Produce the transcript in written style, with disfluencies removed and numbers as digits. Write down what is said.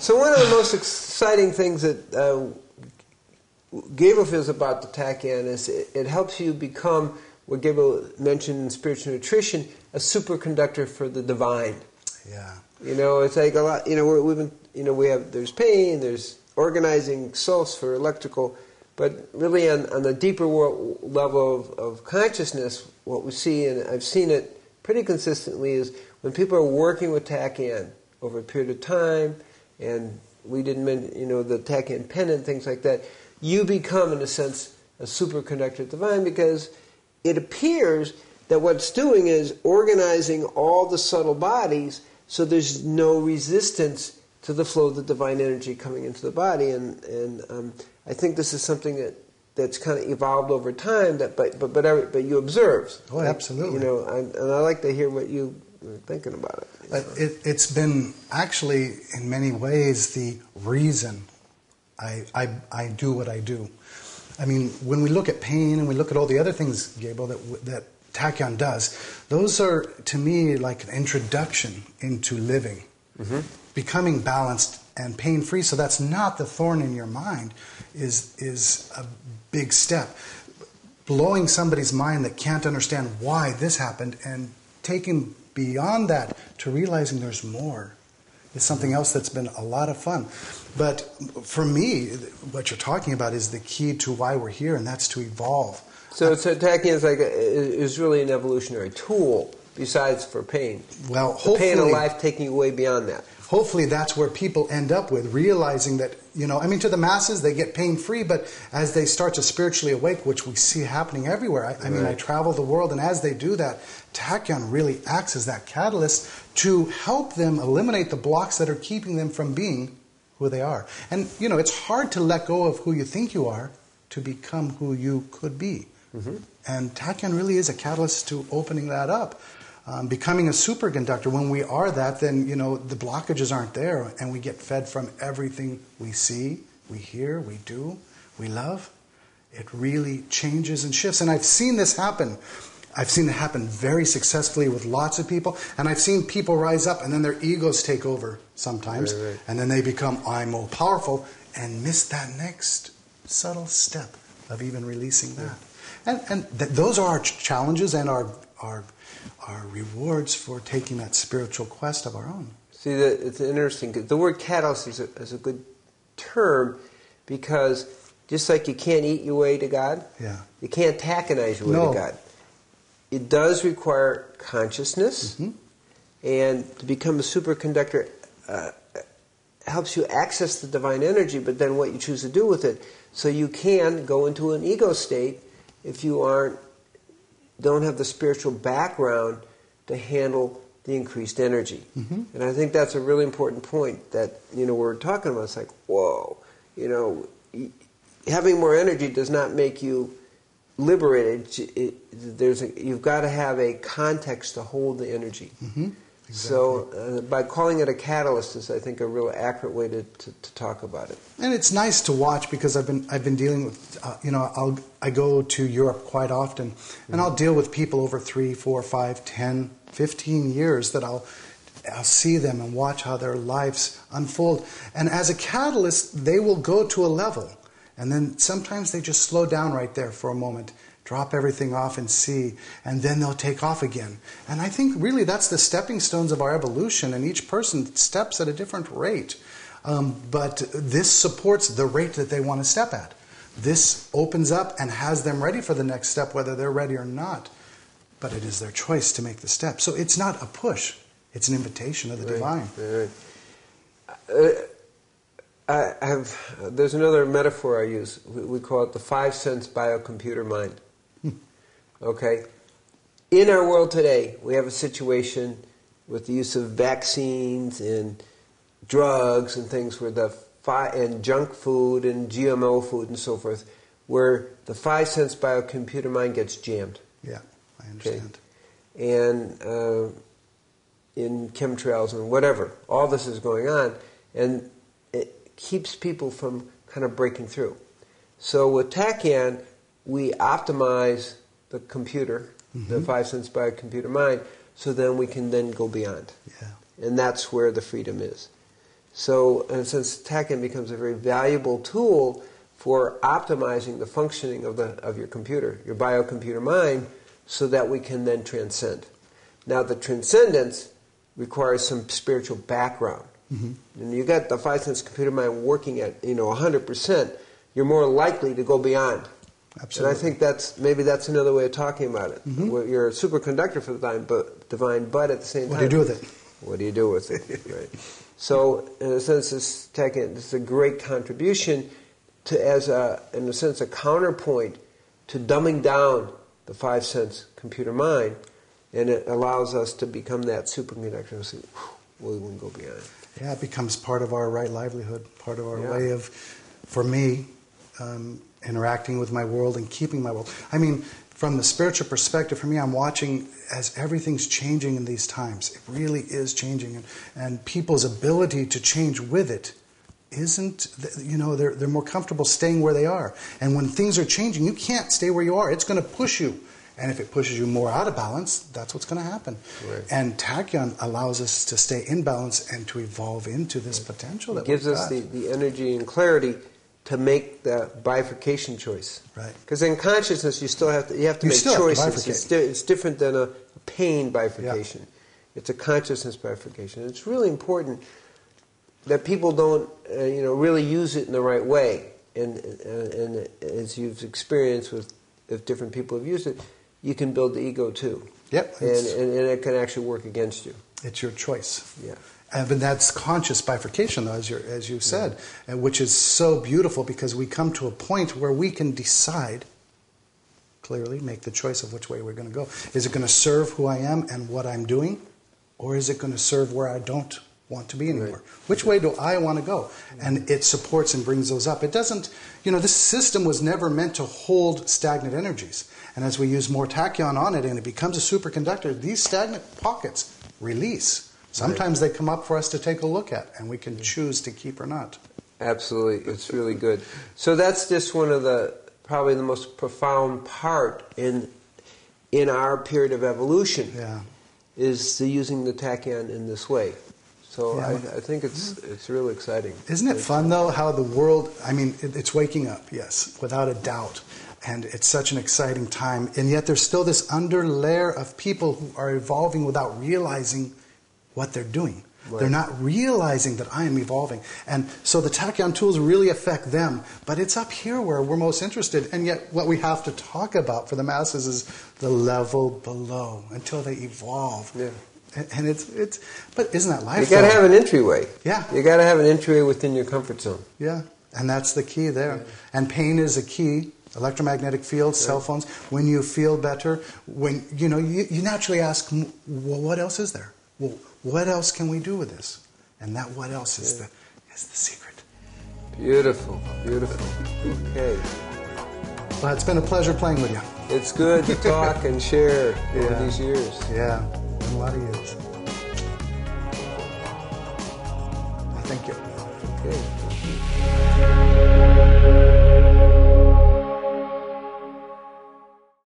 So one of the most exciting things that Gabriel feels about the tachyon is it helps you become, what Gabriel mentioned in spiritual nutrition, a superconductor for the divine. Yeah. You know, it's like a lot. You know, we've been. You know, we have. There's pain. There's organizing source for electrical, but really on the deeper level of consciousness, what we see, and I've seen it pretty consistently, is when people are working with tachyon over a period of time, and we didn't mention, you know, the tachyon pendant, things like that. You become, in a sense, a superconductor divine, because it appears that what it's doing is organizing all the subtle bodies so there's no resistance to the flow of the divine energy coming into the body. And I think this is something that's kind of evolved over time, that but you observe. Oh, absolutely. You know, and I like to hear what you were thinking about it. It's been actually, in many ways, the reason I do what I do. I mean, when we look at pain and we look at all the other things, Gabriel, that tachyon does, those are, to me, like an introduction into living, becoming balanced and pain-free. So that's not the thorn in your mind, is a big step. Blowing somebody's mind that can't understand why this happened and taking beyond that to realizing there's more is something else that's been a lot of fun. But for me, what you're talking about is the key to why we're here, and that's to evolve. So tachyon is really an evolutionary tool besides for pain. Well, the hopefully, pain of life taking you way beyond that. Hopefully that's where people end up with, realizing that, you know, I mean, to the masses, they get pain-free, but as they start to spiritually awake, which we see happening everywhere, I mean, I travel the world, and as they do that, tachyon really acts as that catalyst to help them eliminate the blocks that are keeping them from being who they are. And, you know, it's hard to let go of who you think you are to become who you could be. And tachyon really is a catalyst to opening that up. Becoming a superconductor, when we are that, then, you know, the blockages aren't there, and we get fed from everything we see, we hear, we do, we love. It really changes and shifts. And I've seen this happen. I've seen it happen very successfully with lots of people, and I've seen people rise up and then their egos take over sometimes, and then they become, I'm more powerful, and miss that next subtle step of even releasing that. And those are our challenges and our rewards for taking that spiritual quest of our own. See, it's interesting. The word catalyst is a good term, because just like you can't eat your way to God, you can't tachyonize your way to God. It does require consciousness, and to become a superconductor helps you access the divine energy, but then what you choose to do with it. So you can go into an ego state if you don't have the spiritual background to handle the increased energy. And I think that's a really important point that, you know, we're talking about. It's like, whoa, you know, having more energy does not make you liberated. You've got to have a context to hold the energy. Exactly. So by calling it a catalyst is, I think, a real accurate way to talk about it. And it's nice to watch, because I've been dealing with, you know, I go to Europe quite often, and I'll deal with people over 3, 4, 5, 10, 15 years that I'll see them and watch how their lives unfold. And as a catalyst, they will go to a level, and then sometimes they just slow down right there for a moment, drop everything off and see, and then they'll take off again. And I think really that's the stepping stones of our evolution, and each person steps at a different rate. But this supports the rate that they want to step at. This opens up and has them ready for the next step, whether they're ready or not. But it is their choice to make the step. So it's not a push. It's an invitation of the divine. There's another metaphor I use. We call it the 5 sense biocomputer mind. Okay? In our world today, we have a situation with the use of vaccines and drugs and things where and junk food and GMO food and so forth, where the 5 sense biocomputer mind gets jammed. Yeah, I understand. Okay? And in chemtrails and whatever, all this is going on, and it keeps people from kind of breaking through. So with tachyon, we optimize the computer, the 5 sense biocomputer mind, so then we can then go beyond. And that's where the freedom is. So, in a sense, tachyon becomes a very valuable tool for optimizing the functioning of your computer, your biocomputer mind, so that we can then transcend. Now, the transcendence requires some spiritual background. Mm-hmm. And you got the 5 sense computer mind working at 100%, you're more likely to go beyond. Absolutely. And I think maybe that's another way of talking about it. Mm-hmm. You're a superconductor for the divine, but at the same time, what do you do with it? What do you do with it? Right. So, in a sense, this is a great contribution to, in a sense, a counterpoint to dumbing down the 5 sense computer mind, and it allows us to become that superconductor and say, we can go beyond. Yeah, it becomes part of our right livelihood, part of our way of, for me, interacting with my world and keeping my world. I mean, from the spiritual perspective, for me, I'm watching as everything's changing in these times. It really is changing, and people's ability to change with it isn't, they're more comfortable staying where they are. And when things are changing, you can't stay where you are. It's going to push you. And if it pushes you more out of balance, that's what's going to happen. Right. And tachyon allows us to stay in balance and to evolve into this potential that it gives us the energy and clarity to make the bifurcation choice. Right. Because in consciousness, you have to make choices. It's different than a pain bifurcation. Yeah. It's a consciousness bifurcation. It's really important that people don't, really use it in the right way. And as you've experienced if different people have used it, you can build the ego too. Yep. And it can actually work against you. It's your choice. Yeah. But that's conscious bifurcation, though, as you said, which is so beautiful because we come to a point where we can decide clearly, make the choice of which way we're going to go. Is it going to serve who I am and what I'm doing, or is it going to serve where I don't want to be anymore? Right. Which way do I want to go? And it supports and brings those up. It doesn't, this system was never meant to hold stagnant energies. And as we use more tachyon on it and it becomes a superconductor, these stagnant pockets release. Sometimes they come up for us to take a look at, and we can choose to keep or not. Absolutely. It's really good. So that's just one of probably the most profound part in our period of evolution, is using the tachyon in this way. So I think it's really exciting. Isn't it fun, though, how the world, it's waking up, yes, without a doubt. And it's such an exciting time. And yet there's still this underlayer of people who are evolving without realizing what they're doing. Right. They're not realizing that I am evolving. And so the tachyon tools really affect them. But it's up here where we're most interested. And yet what we have to talk about for the masses is the level below until they evolve. Yeah. And but isn't that life? You got to have an entryway. Yeah. You got to have an entryway within your comfort zone. Yeah. And that's the key there. Yeah. And pain is a key. Electromagnetic fields, cell phones. When you feel better, when you naturally ask, well, what else is there? Well, what else can we do with this? And that what else is the secret. Beautiful, beautiful. Okay. Well, it's been a pleasure playing with you. It's good to talk and share over these years. Yeah, a lot of years. Thank you. Okay.